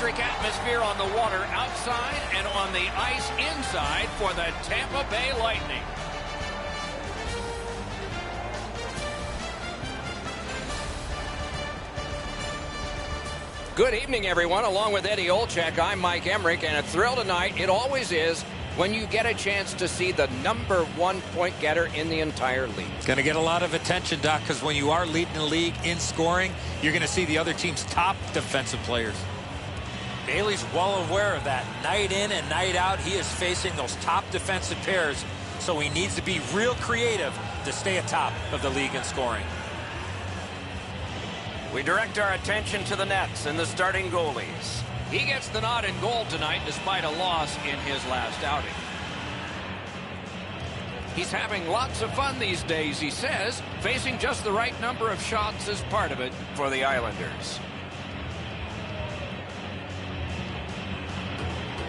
electric atmosphere on the water outside and on the ice inside for the Tampa Bay Lightning. Good evening, everyone. Along with Eddie Olczyk, I'm Mike Emmerich, and a thrill tonight, it always is, when you get a chance to see the #1 point getter in the entire league. It's going to get a lot of attention, Doc, because when you are leading the league in scoring, you're going to see the other team's top defensive players. Bailey's well aware of that. Night in and night out, he is facing those top defensive pairs, so he needs to be real creative to stay atop of the league in scoring. We direct our attention to the nets and the starting goalies. He gets the nod in goal tonight despite a loss in his last outing. He's having lots of fun these days, he says. Facing just the right number of shots is part of it for the Islanders.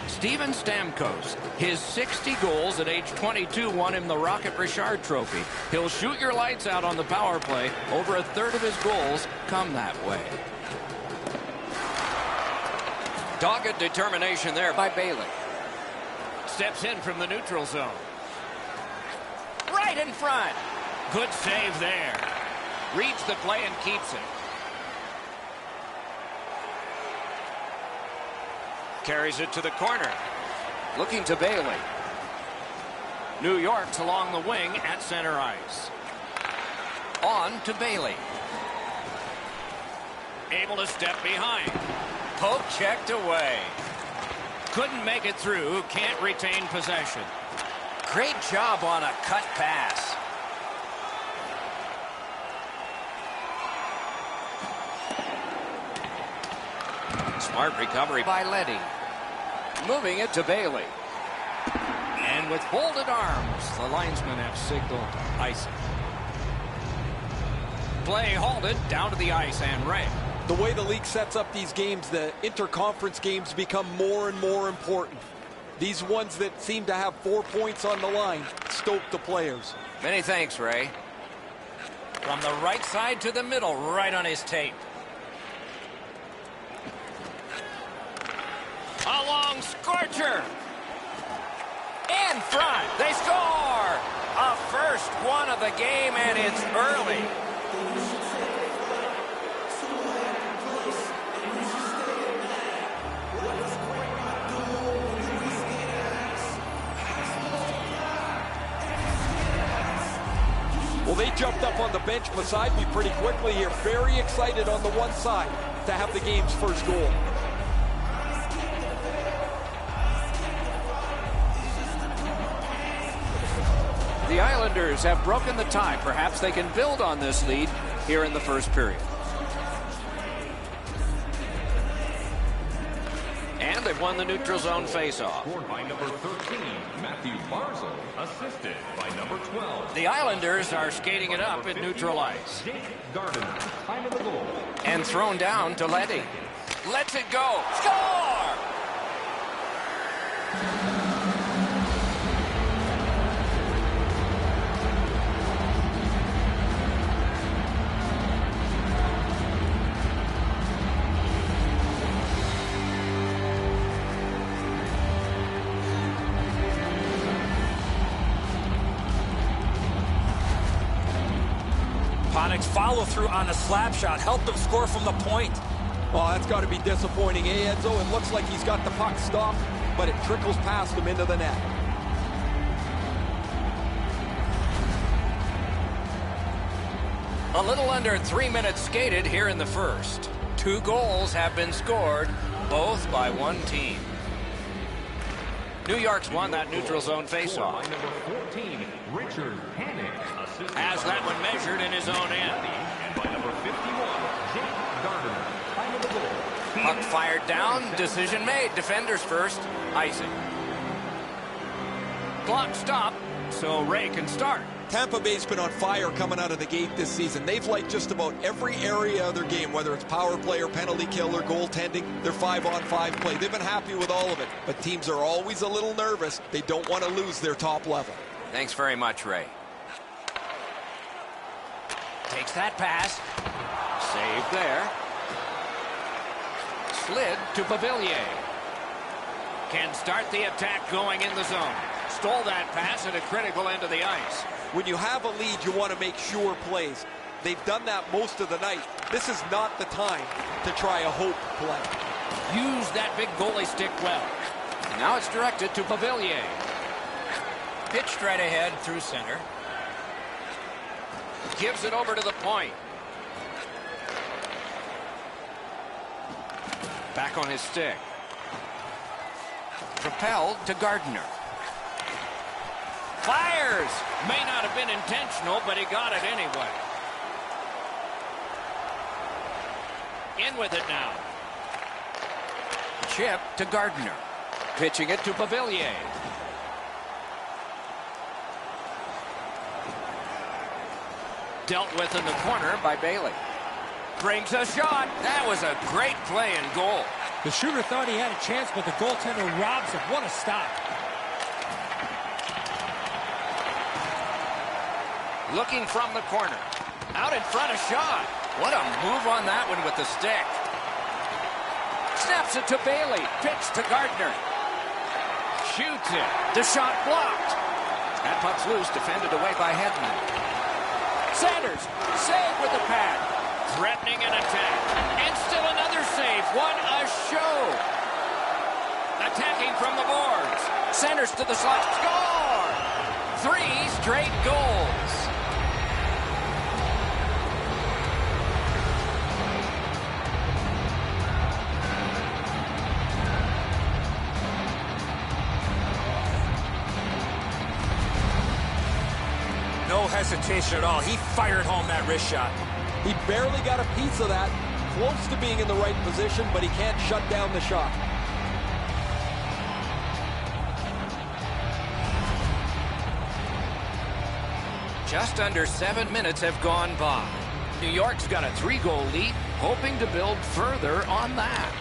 Steven Stamkos, his 60 goals at age 22 won him the Rocket Richard Trophy. He'll shoot your lights out on the power play. Over a third of his goals come that way. Dogged determination there by Bailey. Steps in from the neutral zone. Right in front. Good save there. Reads the play and keeps it. Carries it to the corner. Looking to Bailey. New York's along the wing at center ice. On to Bailey. Able to step behind. Poke checked away. Couldn't make it through. Can't retain possession. Great job on a cut pass. Smart recovery by Leddy. Moving it to Bailey. And with folded arms, the linesmen have signaled icing. Play halted down to the ice, and Ray. The way the league sets up these games, the interconference games become more and more important. These ones that seem to have 4 points on the line stoke the players. Many thanks, Ray. From the right side to the middle, right on his tape. A long scorcher. In front. They score. A first one of the game, and it's early. Well, they jumped up on the bench beside me pretty quickly here. Very excited on the one side to have the game's first goal. The Islanders have broken the tie. Perhaps they can build on this lead here in the first period. And they've won the neutral zone faceoff. Scored by number 13, Matthew Barzal, assisted by number 12. The Islanders are skating it up at neutral ice. Jake Gardiner, time of the goal. And thrown down to Leddy. Lets it go. Score! Follow through on a slap shot helped them score from the point. Oh, that's got to be disappointing, eh, Enzo? It looks like he's got the puck stopped, but it trickles past him into the net. A little under 3 minutes skated here in the first. 2 goals have been scored, both by one team. New York's won that neutral zone faceoff. Number 14, Richard Panik, assisted. Has that one measured in his own end. And by number 51, Jake Gardiner, time of the goal. Puck fired down. Decision made. Defenders first. Icing. Clock stopped, so Ray can start. Tampa Bay's been on fire coming out of the gate this season. They've liked just about every area of their game, whether it's power play or penalty kill or goaltending, their 5-on-5 play. They've been happy with all of it, but teams are always a little nervous. They don't want to lose their top level. Thanks very much, Ray. Takes that pass. Saved there. slid to Pavilier. Can start the attack going in the zone. Stole that pass at a critical end of the ice. When you have a lead, you want to make sure plays. They've done that most of the night. This is not the time to try a hope play. Use that big goalie stick well. Now it's directed to Pavilier. Pitched right ahead through center. Gives it over to the point. Back on his stick. Propelled to Gardner. Fires! May not have been intentional, but he got it anyway. In with it now. Chip to Gardner. Pitching it to Pavilier. Dealt with in the corner by Bailey. Brings a shot. That was a great play and goal. The shooter thought he had a chance, but the goaltender robs him. What a stop. Looking from the corner. Out in front, a shot. What a move on that one with the stick. Snaps it to Bailey. Pitch to Gardner. Shoots it. The shot blocked. That puck's loose, defended away by Hedman. Sanders, save with the pad. Threatening an attack. And still another save. What a show. Attacking from the boards. Sanders to the slot. Score! 3 straight goals. No hesitation at all. He fired home that wrist shot. He barely got a piece of that. Close to being in the right position, but he can't shut down the shot. Just under 7 minutes have gone by. New York's got a 3-goal lead, hoping to build further on that.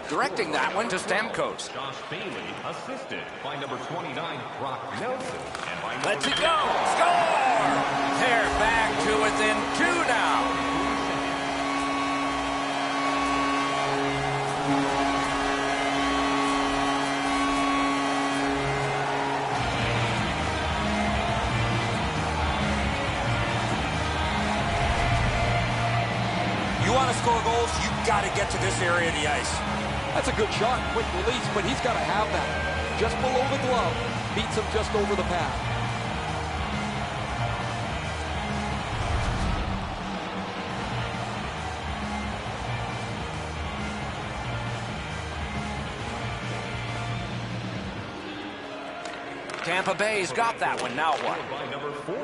Directing that one to Stamkos. Josh Bailey, assisted by number 29, Brock Nelson. And by Let's it go. Score! They're back to within 2 now. You want to score goals, you've got to get to this area of the ice. That's a good shot, quick release, but he's got to have that. Just below the glove, beats him just over the pad. Tampa Bay's got that one. Now what?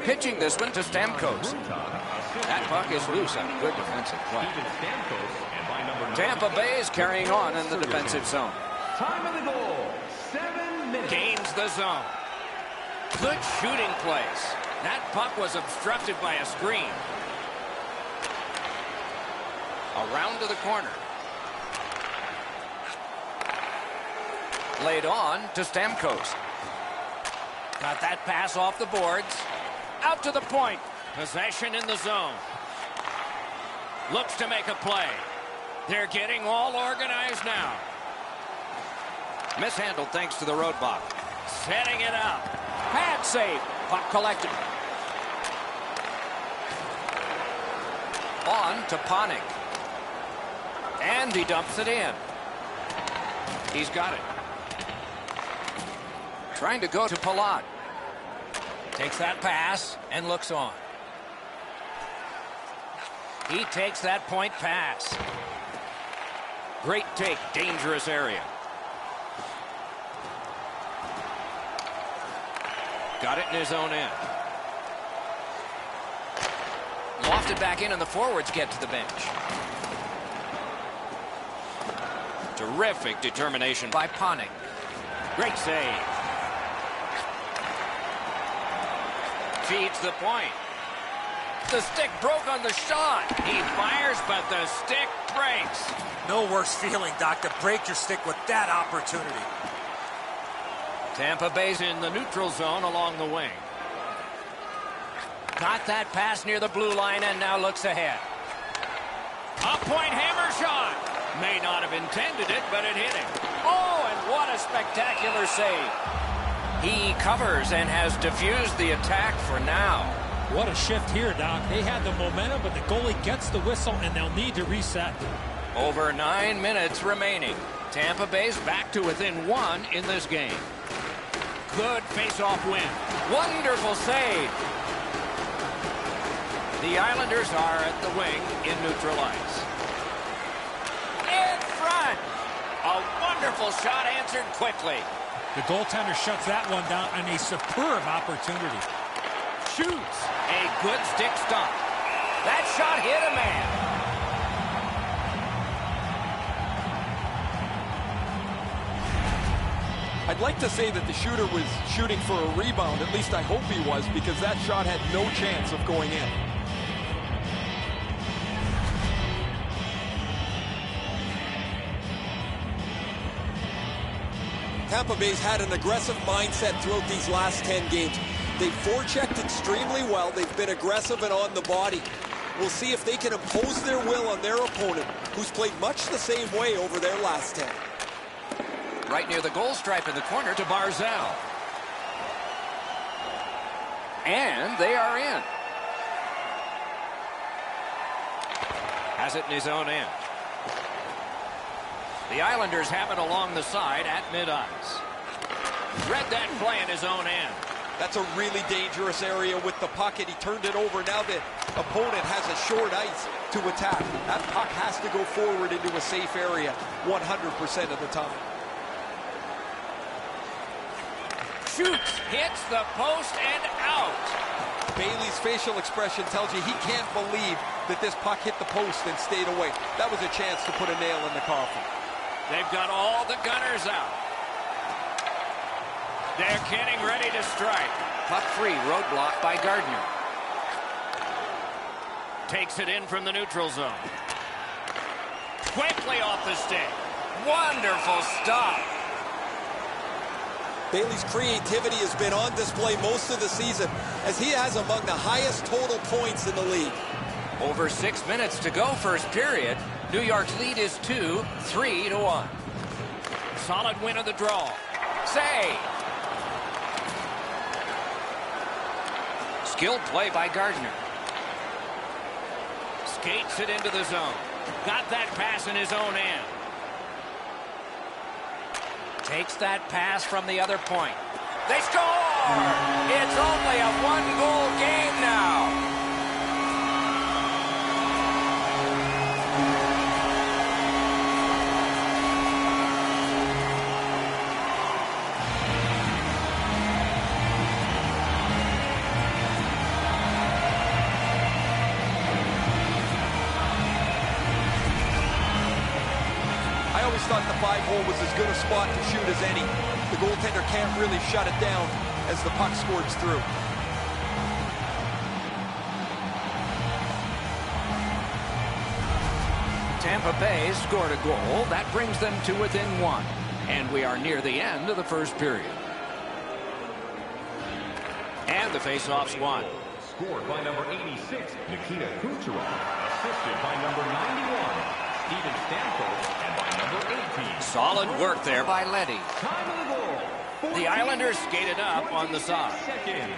Pitching this one to Stamkos. That puck is loose on a good defensive play. Tampa Bay is carrying on in the defensive zone. Time of the goal, 7 minutes. Gains the zone. Good shooting place. That puck was obstructed by a screen. Around to the corner. Laid on to Stamkos. Got that pass off the boards. Out to the point. Possession in the zone. Looks to make a play. They're getting all organized now. Mishandled thanks to the roadblock. Setting it up. Pad save. Puck collected. On to Panik. And he dumps it in. He's got it. Trying to go to Palat. Takes that pass and looks on. He takes that point pass. Great take, dangerous area. Got it in his own end. Lofted back in and the forwards get to the bench. Terrific determination by Panik. Great save. Feeds the point. The stick broke on the shot. He fires, but the stick breaks. No worse feeling, Doc, to break your stick with that opportunity. Tampa Bay's in the neutral zone along the wing. Got that pass near the blue line and now looks ahead. A point hammer shot. May not have intended it, but it hit him. Oh, and what a spectacular save. He covers and has diffused the attack for now. What a shift here, Doc. They had the momentum, but the goalie gets the whistle, and they'll need to reset. Over 9 minutes remaining. Tampa Bay's back to within 1 in this game. Good face-off win. Wonderful save. The Islanders are at the wing in neutral ice. In front. A wonderful shot answered quickly. The goaltender shuts that one down on a superb opportunity. Shoots. A good stick stop. That shot hit a man. I'd like to say that the shooter was shooting for a rebound. At least I hope he was, because that shot had no chance of going in. Tampa Bay's had an aggressive mindset throughout these last 10 games. They've forechecked extremely well. They've been aggressive and on the body. We'll see if they can impose their will on their opponent, who's played much the same way over their last 10. Right near the goal stripe in the corner to Barzal. And they are in. Has it in his own end. The Islanders have it along the side at mid-ice. Read that play in his own end. That's a really dangerous area with the puck, and he turned it over. Now the opponent has a short ice to attack. That puck has to go forward into a safe area 100% of the time. Shoots, hits the post and out. Bailey's facial expression tells you he can't believe that this puck hit the post and stayed away. That was a chance to put a nail in the coffin. They've got all the gunners out. They're getting ready to strike. Puck free, roadblock by Gardner. Takes it in from the neutral zone. Quickly off the stick. Wonderful stop. Bailey's creativity has been on display most of the season, as he has among the highest total points in the league. Over 6 minutes to go first period. New York's lead is 2, 3-1. Solid win of the draw. Save. Skilled play by Gardner. Skates it into the zone. Got that pass in his own end. Takes that pass from the other point. They score! It's only a one-goal game now. I always thought the 5-hole was as good a spot to shoot as any. The goaltender can't really shut it down as the puck squirts through. Tampa Bay scored a goal. That brings them to within 1. And we are near the end of the first period. And the face-off's won. Scored by number 86, Nikita Kucherov. Assisted by number 91, Steven Stamkos, and by number 18. Solid work there by Leddy. Time of the goal. The Islanders skated up on the side. Seconds.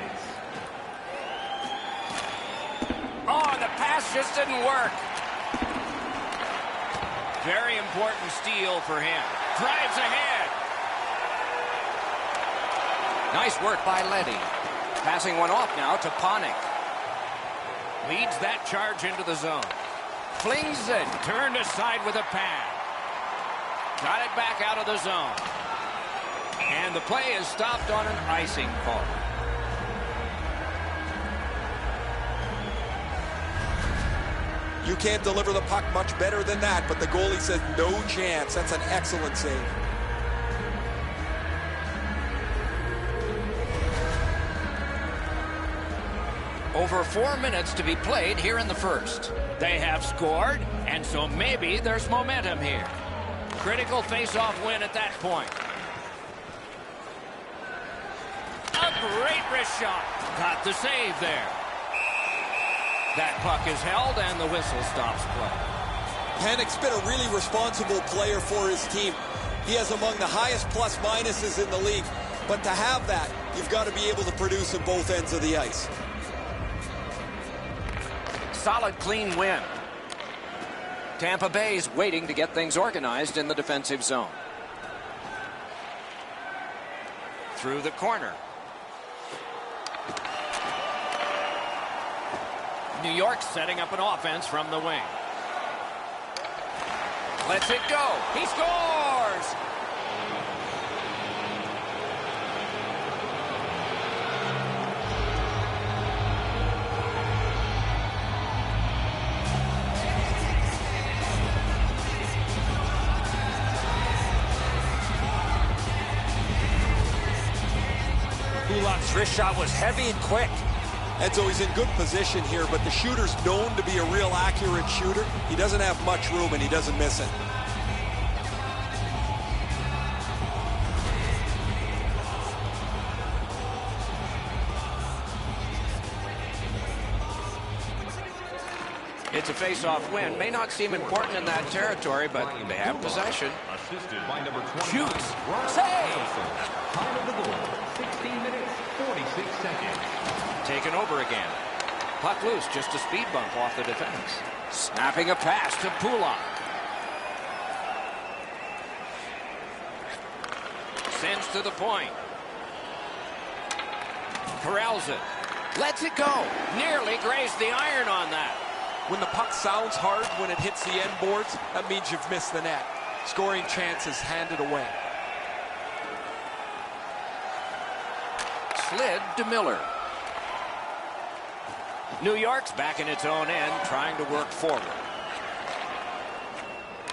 Oh, the pass just didn't work. Very important steal for him. Drives ahead. Nice work by Leddy. Passing one off now to Panik. Leads that charge into the zone. Flings it. Turned aside with a pad. Got it back out of the zone. And the play is stopped on an icing call. You can't deliver the puck much better than that, but the goalie says no chance. That's an excellent save. Over 4 minutes to be played here in the first. They have scored, and so maybe there's momentum here. Critical face-off win at that point. A great wrist shot. Got the save there. That puck is held, and the whistle stops play. Panik's been a really responsible player for his team. He has among the highest plus-minuses in the league. But to have that, you've got to be able to produce at both ends of the ice. Solid, clean win. Tampa Bay's waiting to get things organized in the defensive zone. Through the corner. New York setting up an offense from the wing. Lets it go. He scores! Kulak's wrist shot was heavy and quick. And so he's in good position here, but the shooter's known to be a real accurate shooter. He doesn't have much room, and he doesn't miss it. It's a face-off win. May not seem important in that territory, but they have possession. Assisted by number 29. Shoots. Rash. Save. Time of the goal, 16 minutes, 46 seconds. Taken over again. Puck loose, just a speed bump off the defense. Snapping a pass to Pulak. Sends to the point. Corrals it. Lets it go. Nearly grazed the iron on that. When the puck sounds hard when it hits the end boards, that means you've missed the net. Scoring chances handed away. Slid to Miller. New York's back in its own end, trying to work forward.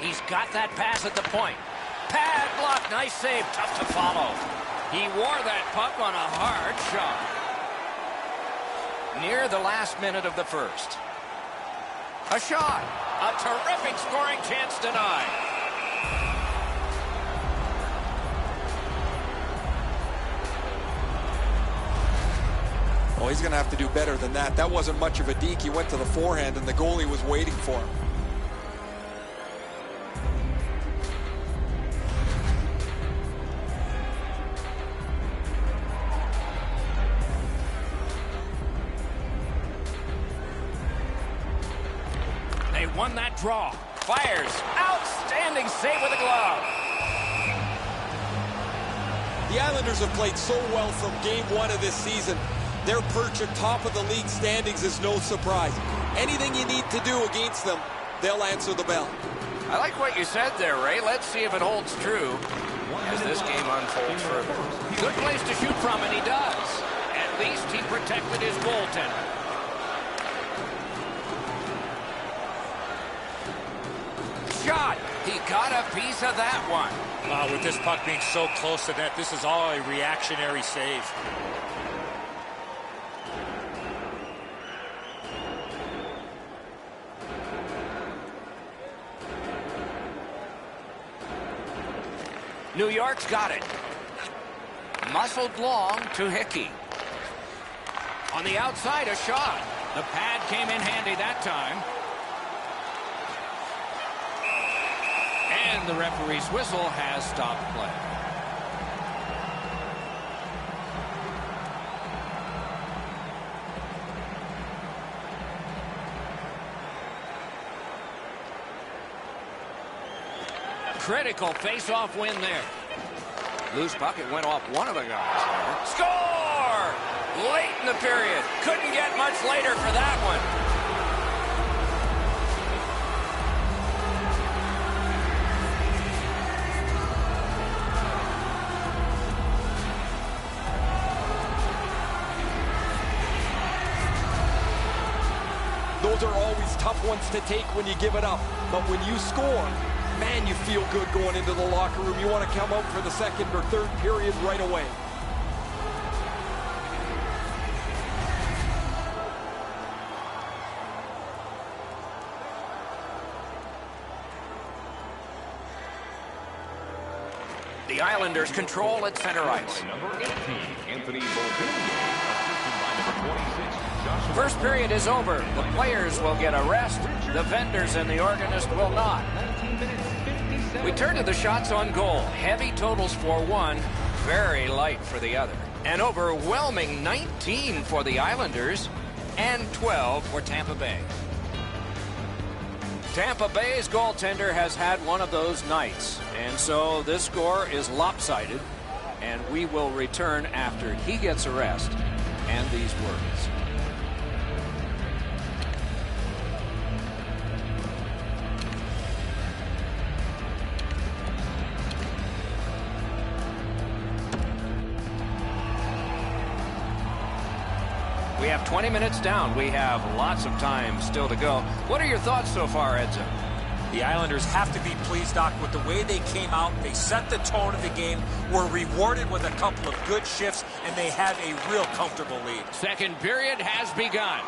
He's got that pass at the point. Pad block, nice save, tough to follow. He wore that puck on a hard shot. Near the last minute of the first. A shot. A terrific scoring chance denied. Oh, he's going to have to do better than that. That wasn't much of a deke. He went to the forehand, and the goalie was waiting for him. They won that draw. Fires. Outstanding save with a glove. The Islanders have played so well from game one of this season. Their perch at top of the league standings is no surprise. Anything you need to do against them, they'll answer the bell. I like what you said there, Ray. Let's see if it holds true as this game unfolds further. Good place to shoot from, and he does. At least he protected his goaltender. Shot. He got a piece of that one. With this puck being so close to net, this is all a reactionary save. New York's got it. Muscled long to Hickey. On the outside, a shot. The pad came in handy that time. And the referee's whistle has stopped play. Critical face-off win there. Loose puck, it went off one of the guys. Score! Late in the period. Couldn't get much later for that one. Those are always tough ones to take when you give it up. But when you score, man, you feel good going into the locker room. You want to come out for the second or third period right away. The Islanders control at center ice. Number 18, Anthony Beauvillier, assisted by number 26, John First period is over. The players will get a rest. The vendors and the organist will not. We turn to the shots on goal. Heavy totals for one, very light for the other. An overwhelming 19 for the Islanders and 12 for Tampa Bay. Tampa Bay's goaltender has had one of those nights, and so this score is lopsided, and we will return after he gets a rest and these words. We have 20 minutes down. We have lots of time still to go. What are your thoughts so far, Edzo? The Islanders have to be pleased, Doc, with the way they came out. They set the tone of the game, were rewarded with a couple of good shifts, and they have a real comfortable lead. Second period has begun.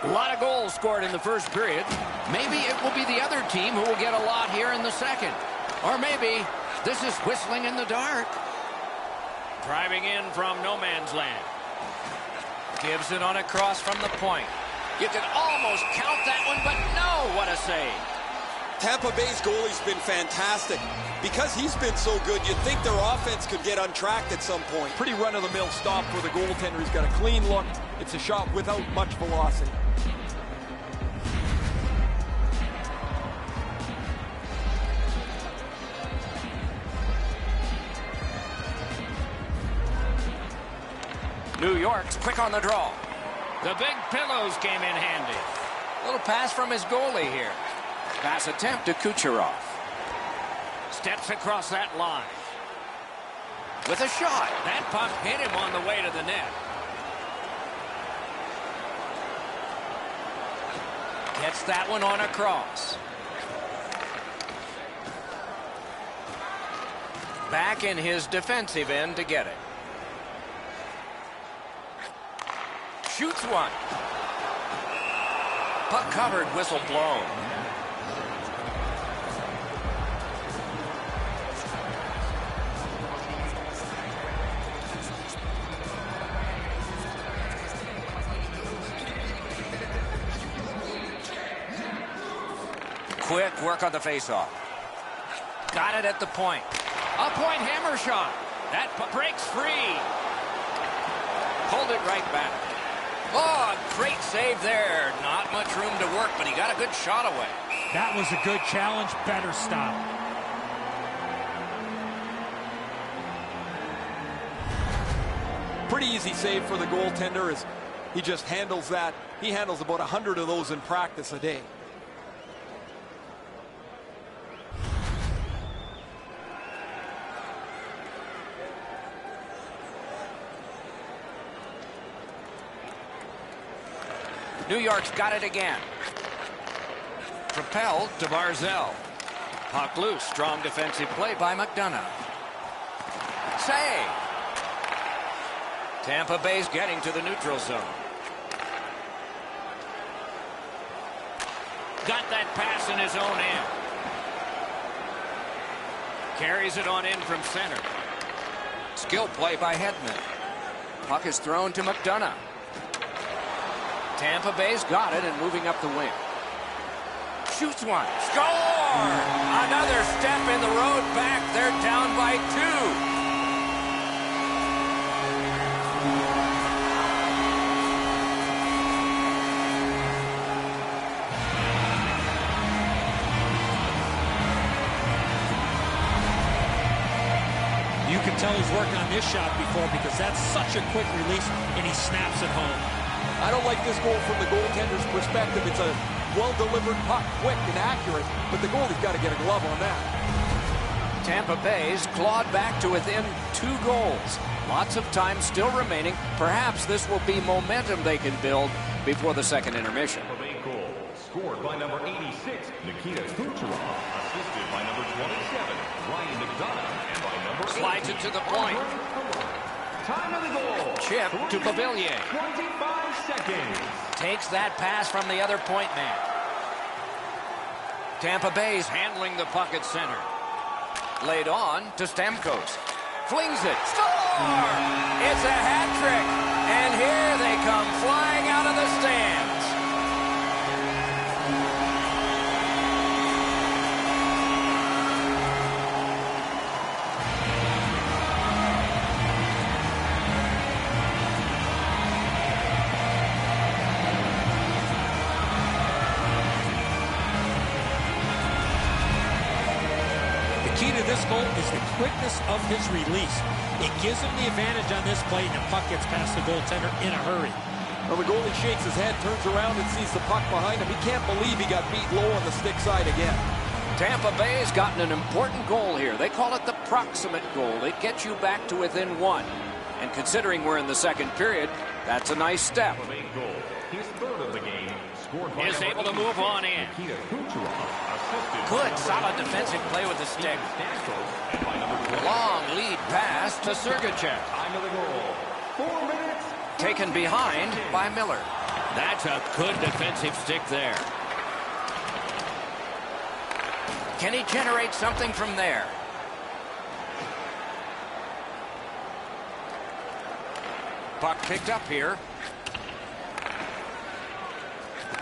A lot of goals scored in the first period. Maybe it will be the other team who will get a lot here in the second. Or maybe this is whistling in the dark. Driving in from no man's land. Gives it on a cross from the point. You can almost count that one, but no, what a save. Tampa Bay's goalie's been fantastic. Because he's been so good, you'd think their offense could get untracked at some point. Pretty run-of-the-mill stop for the goaltender. He's got a clean look. It's a shot without much velocity. New York's quick on the draw. The big pillows came in handy. Little pass from his goalie here. Pass attempt to Kucherov. Steps across that line. With a shot. That puck hit him on the way to the net. Gets that one on a cross. Back in his defensive end to get it. Shoots one. Puck covered, whistle blown. Quick work on the faceoff. Got it at the point. A point hammer shot. That breaks free. Pulled it right back. Oh, great save there. Not much room to work, but he got a good shot away. That was a good challenge. Better stop. Pretty easy save for the goaltender as he just handles that. He handles about 100 of those in practice a day. New York's got it again. Propelled to Barzell. Puck loose. Strong defensive play by McDonough. Save. Tampa Bay's getting to the neutral zone. Got that pass in his own end. Carries it on in from center. Skill play by Hedman. Puck is thrown to McDonough. Tampa Bay's got it and moving up the wing. Shoots one. Score! Another step in the road back. They're down by 2. You can tell he's worked on this shot before because that's such a quick release, and he snaps it home. I don't like this goal from the goaltender's perspective. It's a well-delivered puck, quick and accurate, but the goalie's got to get a glove on that. Tampa Bay's clawed back to within 2 goals. Lots of time still remaining. Perhaps this will be momentum they can build before the second intermission. Tampa Bay goal scored by number 86, Nikita Kucherov, assisted by number 27, Ryan McDonough, and by number 8. Slides it to the point. Time of the goal. Chip to Pavilier. 25 seconds. Takes that pass from the other point man. Tampa Bay's handling the puck at center. Laid on to Stamkos. Flings it. Score! It's a hat trick. And here they come flying out out of the stands. The key to this goal is the quickness of his release. It gives him the advantage on this play, and the puck gets past the goaltender in a hurry. Well, the goalie shakes his head, turns around, and sees the puck behind him. He can't believe he got beat low on the stick side again. Tampa Bay has gotten an important goal here. They call it the proximate goal. It gets you back to within one. And considering we're in the second period, that's a nice step. Of a goal. His third of the game. Scored by Is able to move on in. Nikita Kucherov, assisted by Good, number solid 19, defensive play with the stick. Stamkos, and by number 20. Long lead pass to Sergachev. Time of the goal. 4 minutes. Taken behind by Miller. That's a good defensive stick there. Can he generate something from there? Puck picked up here.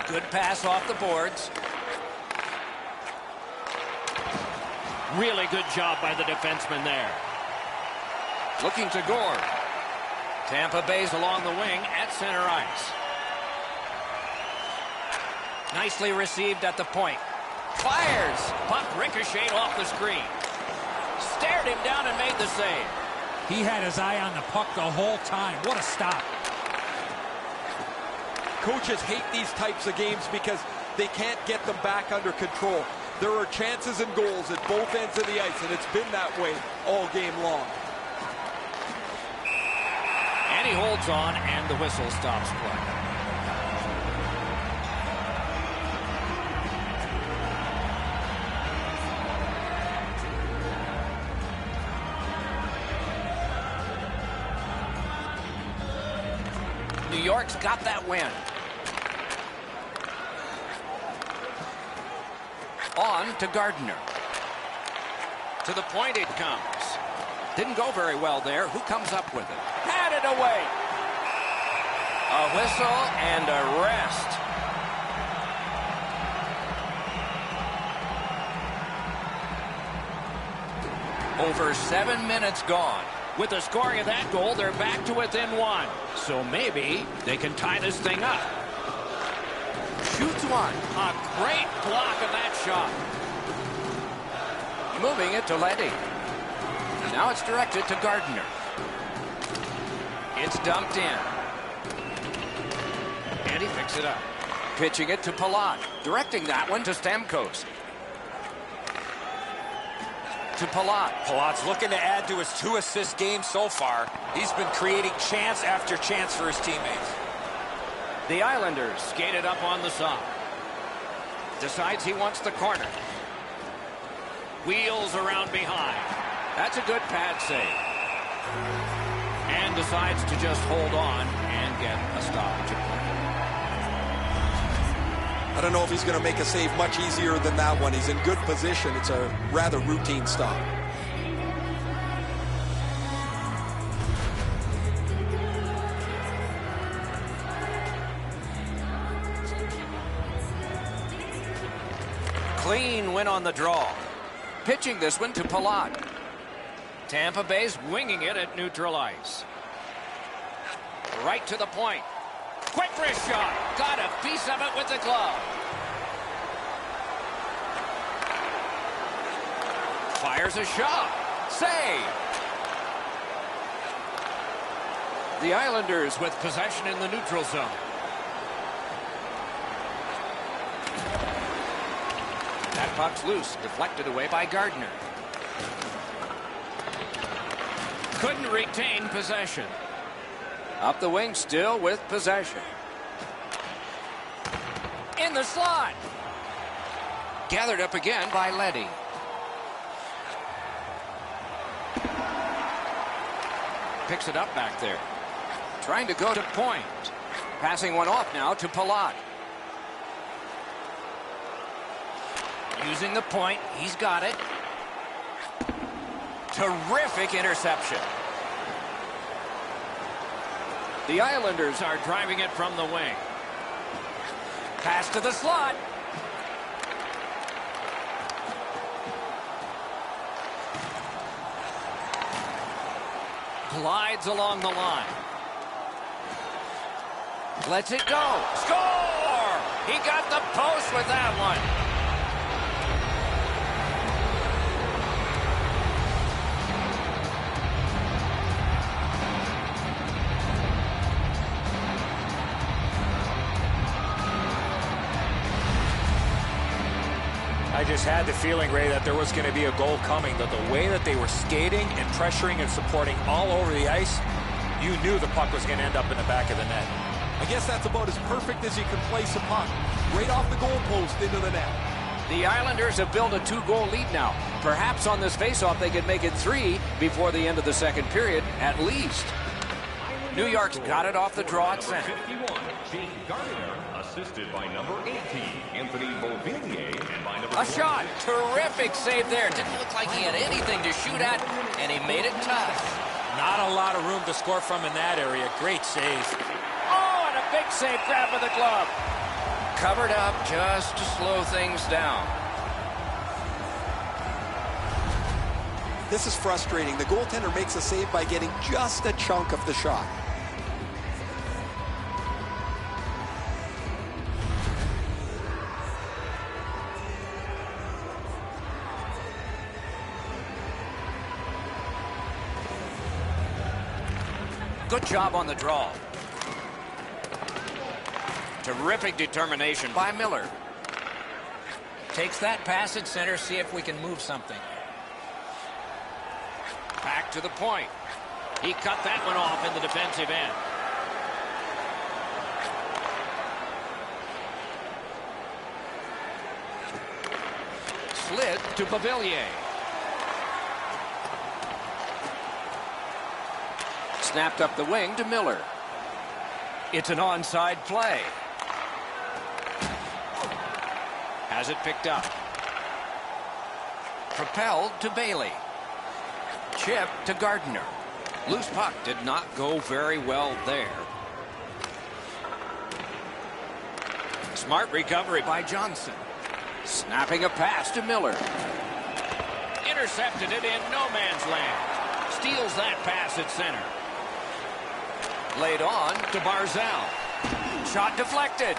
Good pass off the boards. Really good job by the defenseman there. Looking to Gore. Tampa Bay's along the wing at center ice. Nicely received at the point. Fires. Puck ricocheted off the screen. Stared him down and made the save. He had his eye on the puck the whole time. What a stop. Coaches hate these types of games because they can't get them back under control. There are chances and goals at both ends of the ice, and it's been that way all game long. And he holds on, and the whistle stops play. New York's got that win. On to Gardner. To the point it comes. Didn't go very well there. Who comes up with it? Had it away. A whistle and a rest. Over 7 minutes gone. With the scoring of that goal, they're back to within one. So maybe they can tie this thing up. Shoots one. A great block of that shot. Moving it to Leddy. Now it's directed to Gardner. It's dumped in. And he picks it up. Pitching it to Palat. Directing that one to Stamkos. To Palat. Palat's looking to add to his 2-assist game so far. He's been creating chance after chance for his teammates. The Islanders skated up on the side. Decides he wants the corner. Wheels around behind. That's a good pad save. And decides to just hold on and get a stoppage. I don't know if he's going to make a save much easier than that one. He's in good position. It's a rather routine stop. Clean win on the draw. Pitching this one to Palat. Tampa Bay's winging it at neutral ice. Right to the point. Quick wrist shot. Got a piece of it with the glove. Fires a shot. Save. The Islanders with possession in the neutral zone. That puck's loose. Deflected away by Gardner. Couldn't retain possession. Up the wing still with possession. In the slot. Gathered up again by Leddy. Picks it up back there. Trying to go to point. Passing one off now to Palat. Using the point. He's got it. Terrific interception. The Islanders are driving it from the wing. Pass to the slot. Glides along the line. Lets it go. Score! He got the post with that one. I just had the feeling, Ray, that there was going to be a goal coming. That the way that they were skating and pressuring and supporting all over the ice, you knew the puck was going to end up in the back of the net. I guess that's about as perfect as you can place a puck. Right off the goalpost into the net. The Islanders have built a 2-goal lead now. Perhaps on this faceoff they could make it 3 before the end of the second period, at least. New York's got it off the draw at center. 51, Jake Gardiner, assisted by number 18, Anthony Beauvillier, and by number A shot. Terrific save there. Didn't look like he had anything to shoot at, and he made it tough. Not a lot of room to score from in that area. Great save. Oh, and a big save grab with the glove. Covered up just to slow things down. This is frustrating. The goaltender makes a save by getting just a chunk of the shot. Good job on the draw. Terrific determination by Miller. Takes that pass at center, see if we can move something. Back to the point. He cut that one off in the defensive end. Slid to Beauvillier. Snapped up the wing to Miller. It's an onside play. Has it picked up. Propelled to Bailey. Chip to Gardiner. Loose puck did not go very well there. Smart recovery by Johnson. Snapping a pass to Miller. Intercepted it in no man's land. Steals that pass at center. Laid on to Barzal. Shot deflected.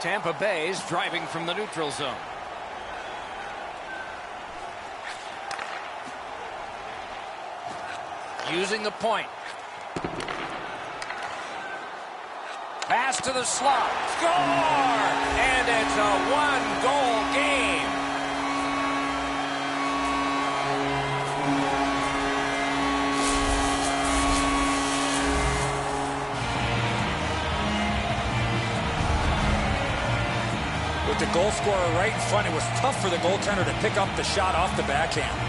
Tampa Bay's driving from the neutral zone. Using the point. Pass to the slot. Score! And it's a one-goal game. With the goal scorer right in front, it was tough for the goaltender to pick up the shot off the backhand.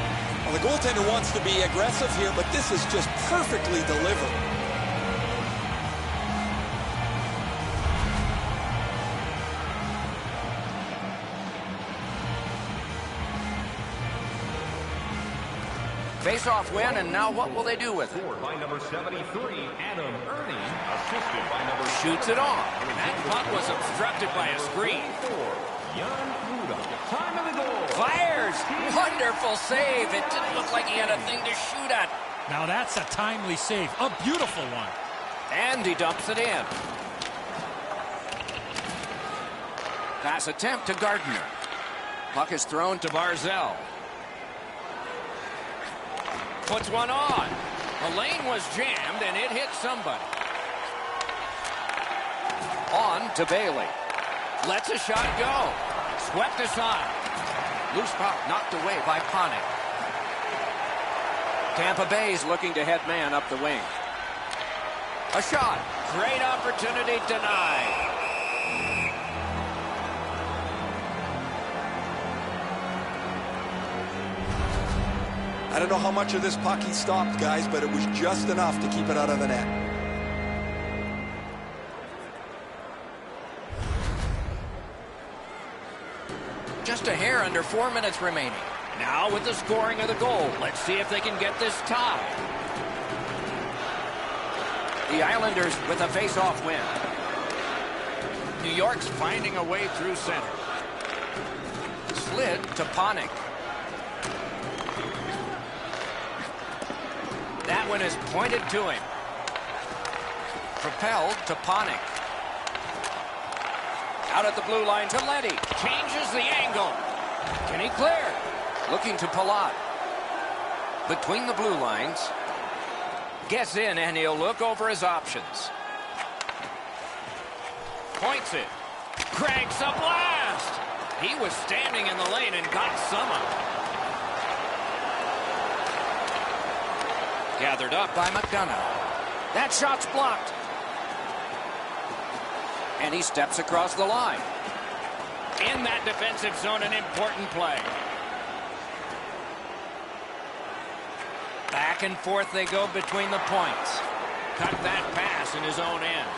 Well, the goaltender wants to be aggressive here, but this is just perfectly delivered. Face-off win, and now what will they do with it? Scored by number 73, Adam Ernie, assisted by number Shoots it off. That puck was obstructed by a screen. 4, Jan Rudolph. Time of the goal. Fires. Wonderful save. It didn't look like he had a thing to shoot at. Now that's a timely save. A beautiful one. And he dumps it in. Pass attempt to Gardiner. Puck is thrown to Barzal. Puts one on. The lane was jammed, and it hit somebody. On to Bailey. Lets a shot go. Swept aside. Loose puck knocked away by Panik. Tampa Bay's looking to head man up the wing. A shot. Great opportunity denied. I don't know how much of this puck he stopped, guys, but it was just enough to keep it out of the net. Just a hair under 4 minutes remaining. Now with the scoring of the goal, let's see if they can get this tie. The Islanders with a face-off win. New York's finding a way through center. Slid to Panik. That one is pointed to him. Propelled to Panik. Out at the blue line to Letty. Changes the angle. Can he clear? Looking to Palat. Between the blue lines. Gets in and he'll look over his options. Points it. Cranks a blast. He was standing in the lane and got some up. Gathered up by McDonough. That shot's blocked. And he steps across the line. In that defensive zone, an important play. Back and forth they go between the points. Cut that pass in his own end.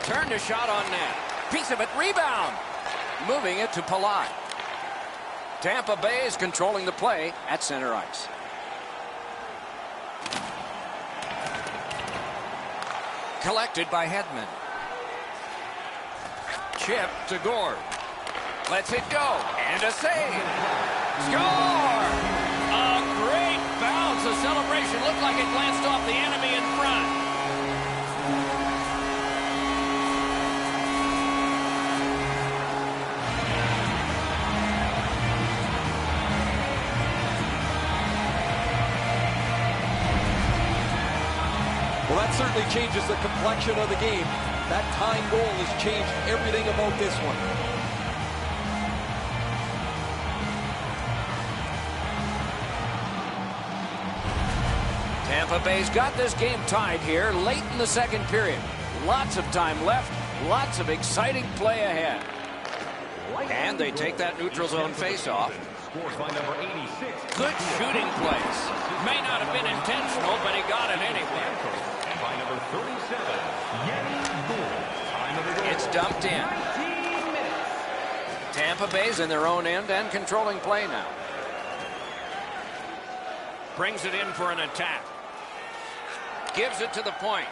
Turned a shot on net. Piece of it, rebound. Moving it to Palat. Tampa Bay is controlling the play at center ice. Collected by Hedman. Chip to Gord. Lets it go. And a save. Score! A great bounce. The celebration looked like it glanced off the enemy in front. Well, that certainly changes the complexion of the game. That tying goal has changed everything about this one. Tampa Bay's got this game tied here late in the second period. Lots of time left. Lots of exciting play ahead. And they take that neutral zone face-off. Good shooting place. May not have been intentional, but he got it anyway. And by number 37, It's dumped in. Tampa Bay's in their own end and controlling play now. Brings it in for an attack. Gives it to the point.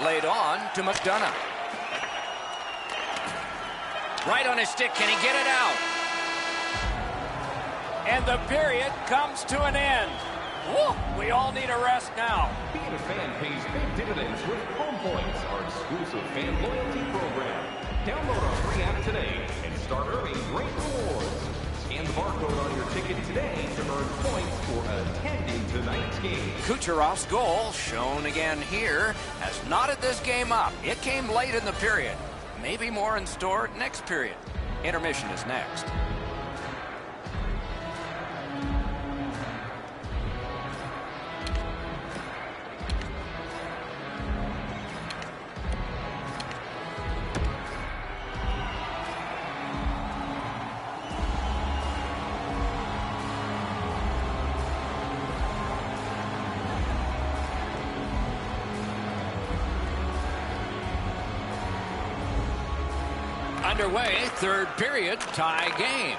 Laid on to McDonough. Right on his stick. Can he get it out? And the period comes to an end. Woo, we all need a rest now. being a fan pays big dividends with Home Points, our exclusive fan loyalty program. Download our free app today and start earning great rewards. Scan the barcode on your ticket today to earn points for attending tonight's game. Kucherov's goal, shown again here, has knotted this game up. It came late in the period. Maybe more in store next period. Intermission is next. Underway, third period, tie game.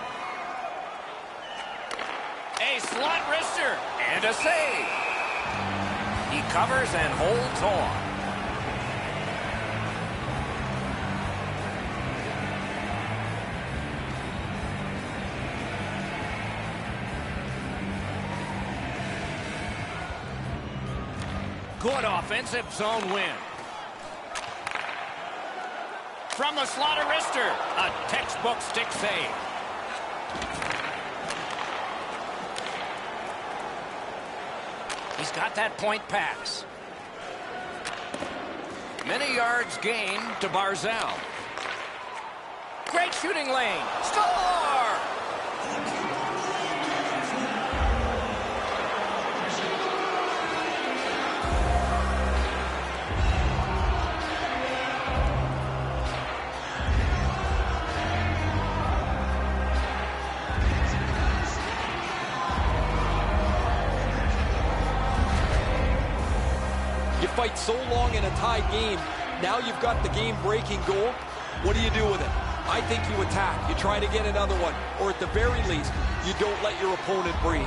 A slot wrister and a save. He covers and holds on. Good offensive zone win. From the slot wrister, a textbook stick save. He's got that point pass. Many yards gained to Barzal. Great shooting lane. Score! Fight so long in a tied game. Now you've got the game-breaking goal. What do you do with it? I think you attack. You try to get another one. Or at the very least, you don't let your opponent breathe.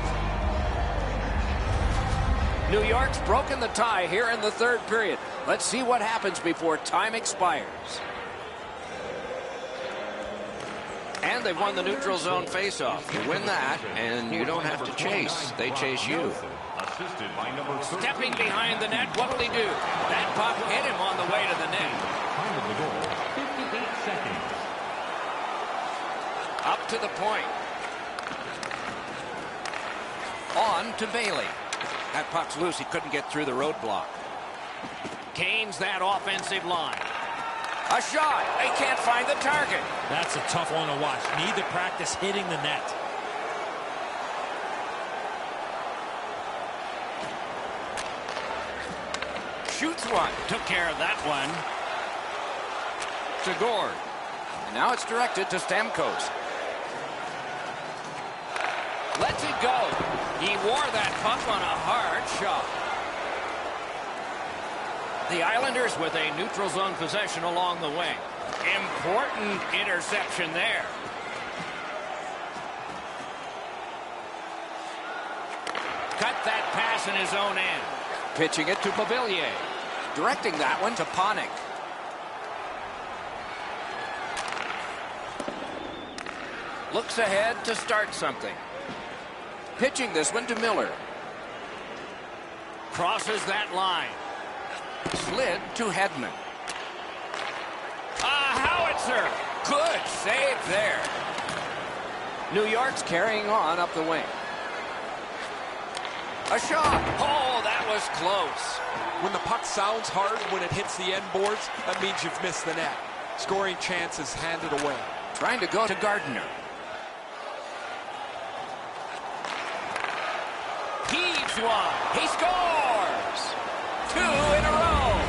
New York's broken the tie here in the third period. Let's see what happens before time expires. And they've won the neutral zone faceoff. You win that, and you don't have to chase. They chase you. Stepping behind the net, what will he do? That puck hit him on the way to the net. Time of the goal, 58 seconds. Up to the point. On to Bailey. That puck's loose. He couldn't get through the roadblock. Gains that offensive line. A shot. They can't find the target. That's a tough one to watch. Need to practice hitting the net. Shoots one. Took care of that one. To Gord. And now it's directed to Stamkos. Lets it go. He wore that puck on a hard shot. The Islanders with a neutral zone possession along the wing. Important interception there. Cut that pass in his own end. Pitching it to Beauvillier. Directing that one to Panik. Looks ahead to start something. Pitching this one to Miller. Crosses that line. Slid to Hedman. A howitzer. Good save there. New York's carrying on up the wing. A shot. Oh, that was close. When the puck sounds hard when it hits the end boards, that means you've missed the net. Scoring chances handed away. Trying to go to Gardner. Heaves one. He scores. 2 in a row.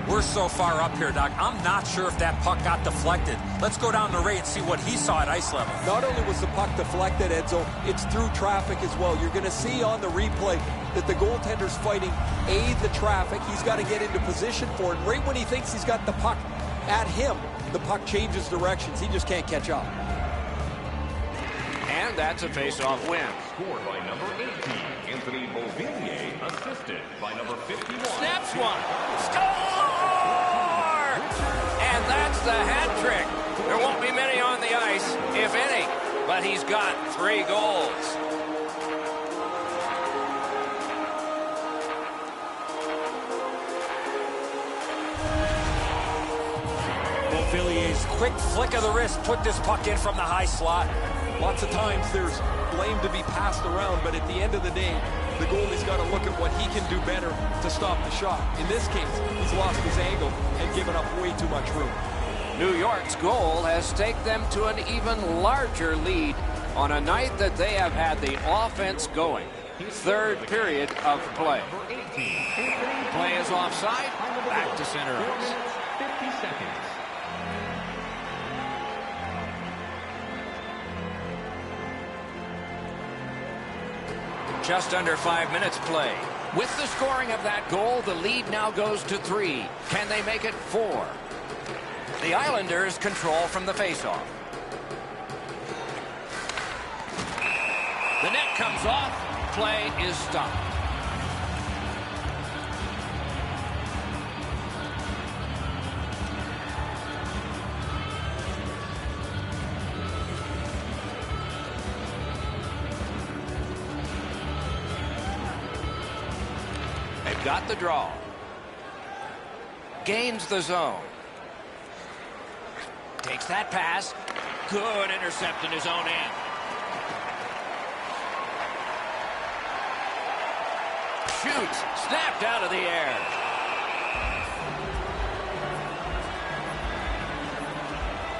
We're so far up here, Doc. I'm not sure if that puck got deflected. Let's go down to Ray and see what he saw at ice level. Not only was the puck deflected, Edzo, it's through traffic as well. You're going to see on the replay that the goaltender's fighting the traffic. He's got to get into position for it. Right when he thinks he's got the puck at him, the puck changes directions. He just can't catch up. And that's a face-off win. Scored by number 18, Anthony Beauvillier, assisted by number 51. Snaps one. Score! And that's the hat trick. There won't be many on the ice, if any, but he's got 3 goals. Beauvillier's quick flick of the wrist put this puck in from the high slot. Lots of times there's blame to be passed around, but at the end of the day, the goalie's got to look at what he can do better to stop the shot. In this case, he's lost his angle and given up way too much room. New York's goal has staked them to an even larger lead on a night that they have had the offense going. Third period of play. Play is offside. Back to center ice. 50 seconds. Just under 5 minutes play. With the scoring of that goal, the lead now goes to 3. Can they make it 4? The Islanders control from the faceoff. The net comes off. Play is stopped. They've got the draw. Gains the zone. Takes that pass. Good intercept in his own end. Shoots. Snapped out of the air.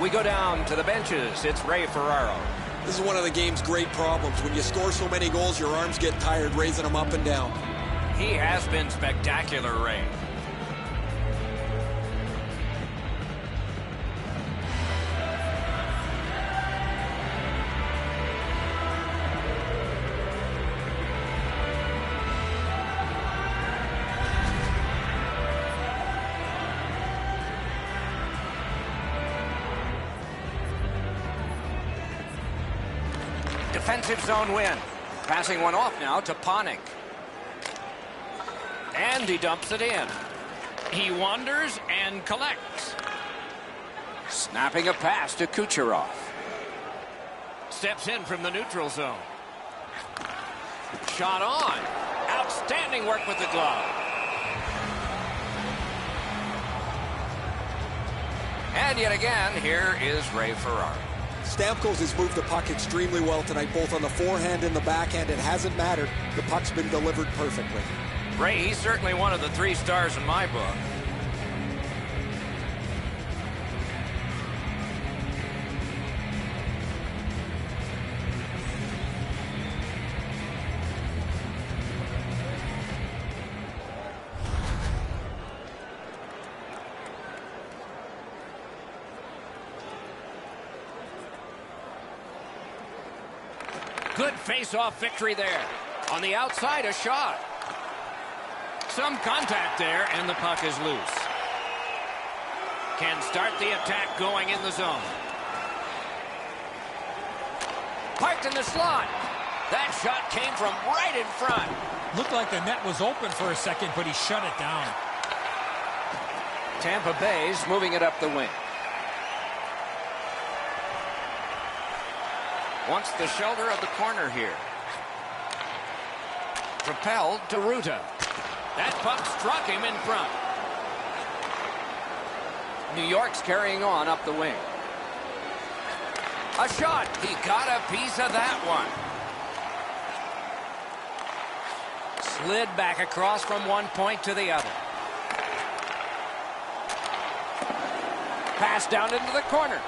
We go down to the benches. It's Ray Ferraro. This is one of the game's great problems. When you score so many goals, your arms get tired raising them up and down. He has been spectacular, Ray. defensive zone win. Passing one off now to Panik. And he dumps it in. He wanders and collects. Snapping a pass to Kucherov. Steps in from the neutral zone. Shot on. Outstanding work with the glove. And yet again, here is Ray Ferrari. Stamkos has moved the puck extremely well tonight, both on the forehand and the backhand. It hasn't mattered. The puck's been delivered perfectly. Ray, he's certainly one of the 3 stars in my book. Good face-off victory there. On the outside, a shot. Some contact there, and the puck is loose. Can start the attack going in the zone. Parked in the slot. That shot came from right in front. Looked like the net was open for a second, but he shut it down. Tampa Bay's moving it up the wing. Wants the shelter of the corner here. Propelled to Ruta. That puck struck him in front. New York's carrying on up the wing. A shot. He got a piece of that one. Slid back across from one point to the other. Pass down into the corner.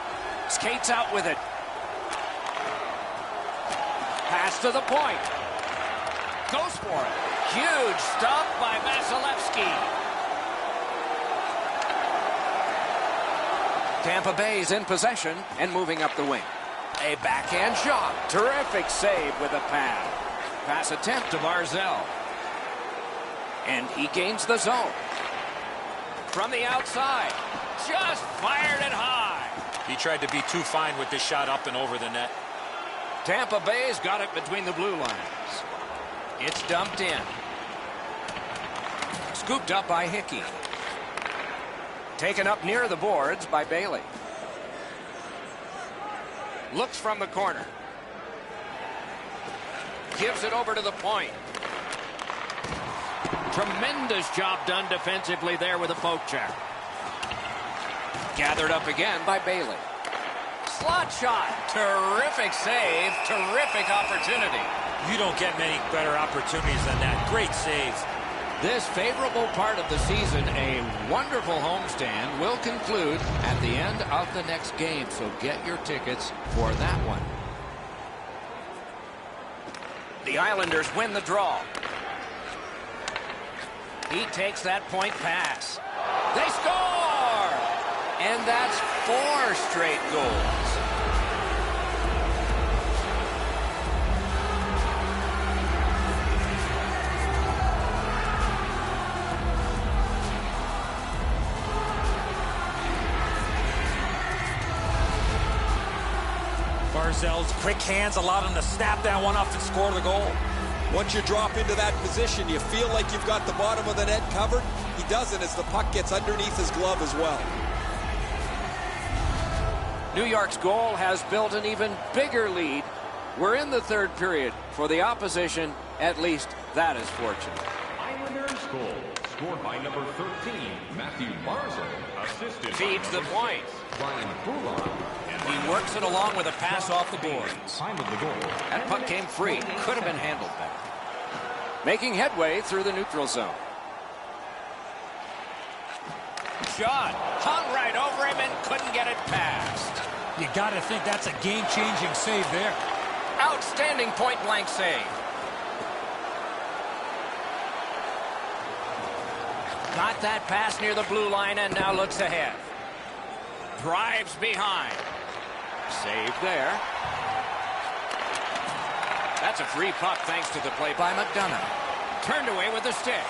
Skates out with it. Pass to the point. Goes for it. Huge stop by Vasilevsky. Tampa Bay's in possession and moving up the wing. A backhand shot. Terrific save with a pad. Pass attempt to Barzal. And he gains the zone. From the outside. Just fired it high. He tried to be too fine with this shot up and over the net. Tampa Bay's got it between the blue lines. It's dumped in. Scooped up by Hickey. Taken up near the boards by Bailey. Looks from the corner. Gives it over to the point. Tremendous job done defensively there with a poke check. Gathered up again by Bailey. Slot shot. Terrific save. Terrific opportunity. You don't get many better opportunities than that. Great save. This favorable part of the season, a wonderful homestand, will conclude at the end of the next game. So get your tickets for that one. The Islanders win the draw. He takes that point pass. They score! And that's 4 straight goals. Barzal's quick hands allowed him to snap that one up and score the goal. Once you drop into that position, you feel like you've got the bottom of the net covered. He doesn't as the puck gets underneath his glove as well. New York's goal has built an even bigger lead. We're in the third period. For the opposition, at least that is fortunate. Islanders goal scored by number 13, Matthew Barzal, assisted Feeds the point. Ryan Poulin. He works it along with a pass off the boards. Time of the goal. That puck came free. Could have been handled better. Making headway through the neutral zone. Shot. Hung right over him and couldn't get it past. You got to think that's a game-changing save there. Outstanding point-blank save. Got that pass near the blue line and now looks ahead. Drives behind. Save there. That's a free puck thanks to the play by McDonough. Turned away with the stick.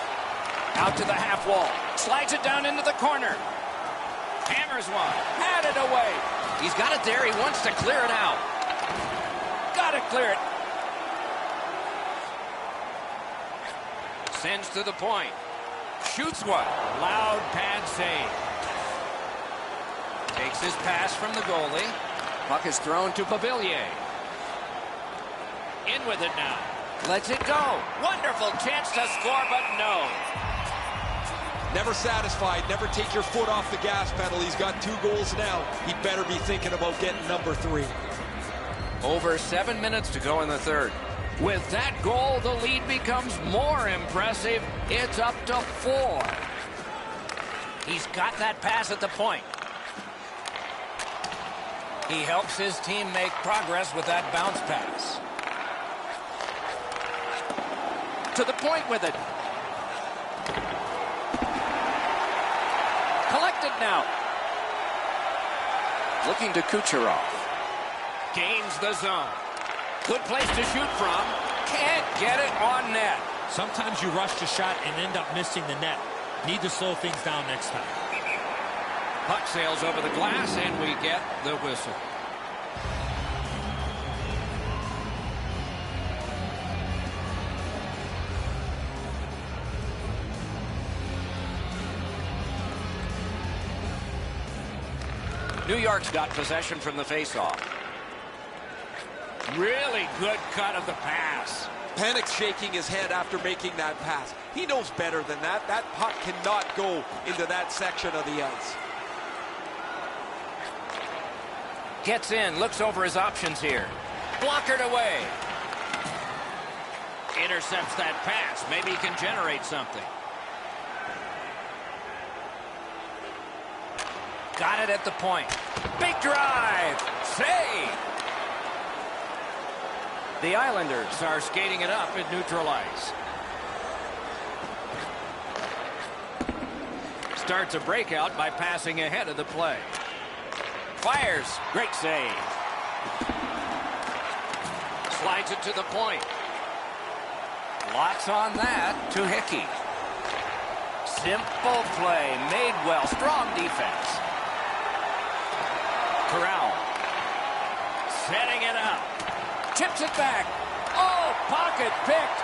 Out to the half wall. Slides it down into the corner. Hammers one. Had it away. He's got it there. He wants to clear it out. Got to clear it. Sends to the point. Shoots one. Loud pad save. Takes his pass from the goalie. Puck is thrown to Pavillier. In with it now. Lets it go. Wonderful chance to score, but no. Never satisfied. Never take your foot off the gas pedal. He's got 2 goals now. He better be thinking about getting number 3. Over 7 minutes to go in the third. With that goal, the lead becomes more impressive. It's up to 4. He's got that pass at the point. He helps his team make progress with that bounce pass. To the point with it. Collected now. Looking to Kucherov. Gains the zone. Good place to shoot from. Can't get it on net. Sometimes you rush the shot and end up missing the net. Need to slow things down next time. Puck sails over the glass, and we get the whistle. New York's got possession from the faceoff. Really good cut of the pass. Panic's shaking his head after making that pass. He knows better than that. That puck cannot go into that section of the ice. Gets in, looks over his options here. Blockered away. Intercepts that pass. Maybe he can generate something. Got it at the point. Big drive. Save. The Islanders are skating it up at neutral ice. Starts a breakout by passing ahead of the play. Fires. Great save. Slides it to the point. Lots on that to Hickey. Simple play. Made well. Strong defense. Corral. Setting it up. Chips it back. Oh, pocket picked.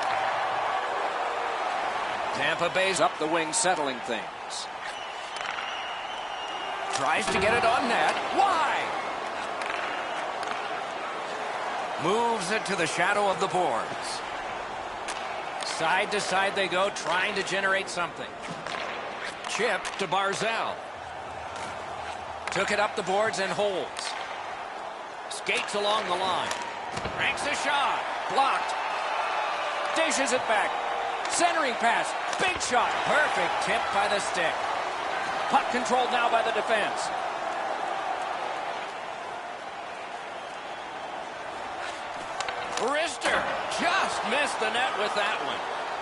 Tampa Bay's up the wing, settling things. Tries to get it on net. Why? Moves it to the shadow of the boards. Side to side they go, trying to generate something. Chip to Barzal. Took it up the boards and holds. Skates along the line. Ranks a shot. Blocked. Dishes it back. Centering pass. Big shot. Perfect tip by the stick. Puck controlled now by the defense. Rister just missed the net with that one.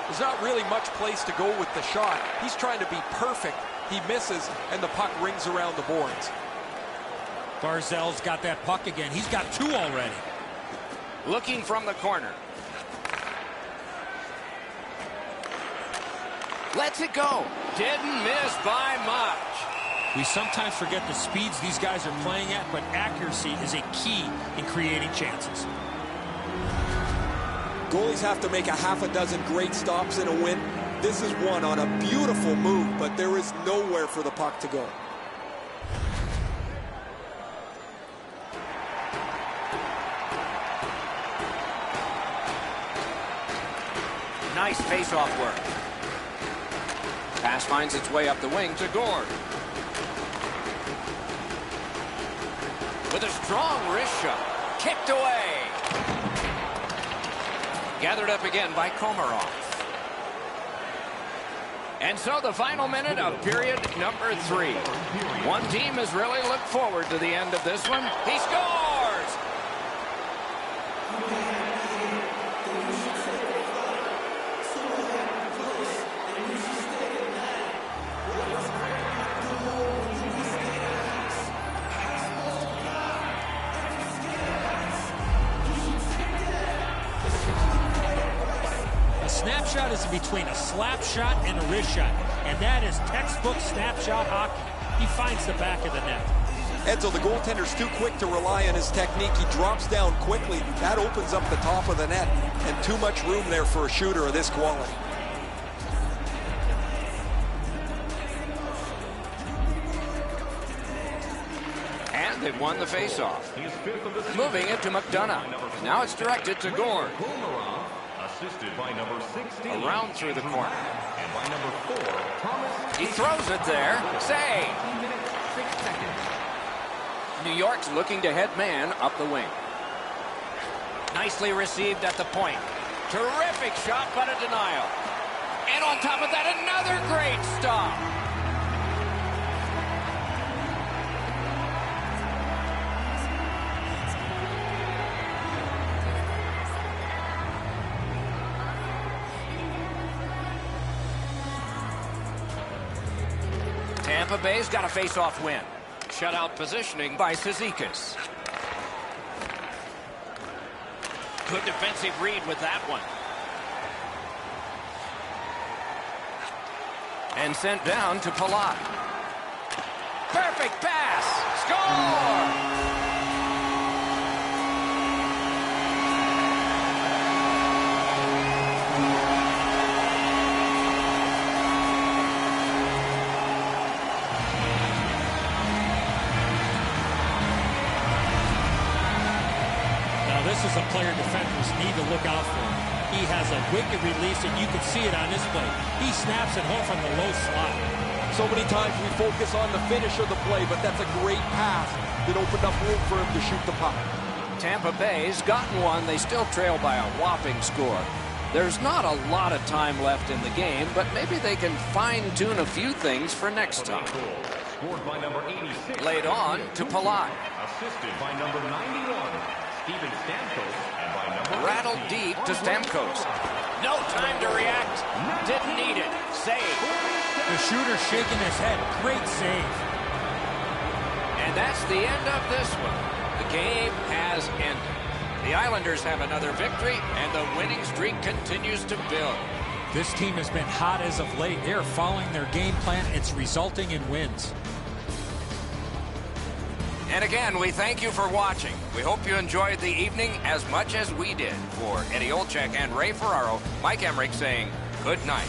There's not really much place to go with the shot. He's trying to be perfect. He misses, and the puck rings around the boards. Barzal's got that puck again. He's got 2 already. Looking from the corner. Lets it go. Didn't miss by much. We sometimes forget the speeds these guys are playing at, but accuracy is a key in creating chances. Goalies have to make a half a dozen great stops in a win. This is one on a beautiful move, but there is nowhere for the puck to go. Nice face-off work. Pass finds its way up the wing to Gord. With a strong wrist shot. Kicked away. Gathered up again by Komarov. And so the final minute of period number 3. One team has really looked forward to the end of this one. He scores! Snapshot is between a slap shot and a wrist shot, and that is textbook snapshot hockey. He finds the back of the net. Edzo, the goaltender's too quick to rely on his technique. He drops down quickly. That opens up the top of the net, and too much room there for a shooter of this quality. they've won the faceoff. He is fifth of the season. Moving it to McDonough. Now it's directed to Gord. Assisted by number 16. Around through the corner. And by number 4, Thomas. He throws it there. Save. 18 minutes, 6 seconds. New York's looking to head man up the wing. Nicely received at the point. Terrific shot, but a denial. And on top of that, another great stop. Tampa Bay's got a face-off win. Shutout positioning by Cizikas. Good defensive read with that one. And sent down to Palat. Perfect pass. Score! This is a player defenders need to look out for. He has a wicked release, and you can see it on this play. He snaps it home from the low slot. So many times we focus on the finish of the play, but that's a great pass that opened up room for him to shoot the puck. Tampa Bay's gotten one. They still trail by a whopping score. There's not a lot of time left in the game, but maybe they can fine-tune a few things for next time. Scored by number 86. Laid on to Palat. Assisted by number 91. Steven Stamkos, and by number Rattled 18, deep to Stamkos. No time to react. Didn't need it. Save. The shooter shaking his head. Great save. And that's the end of this one. The game has ended. The Islanders have another victory, and the winning streak continues to build. This team has been hot as of late. They're following their game plan. It's resulting in wins. And again, we thank you for watching. We hope you enjoyed the evening as much as we did. For Eddie Olczyk and Ray Ferraro, Mike Emmerich saying good night.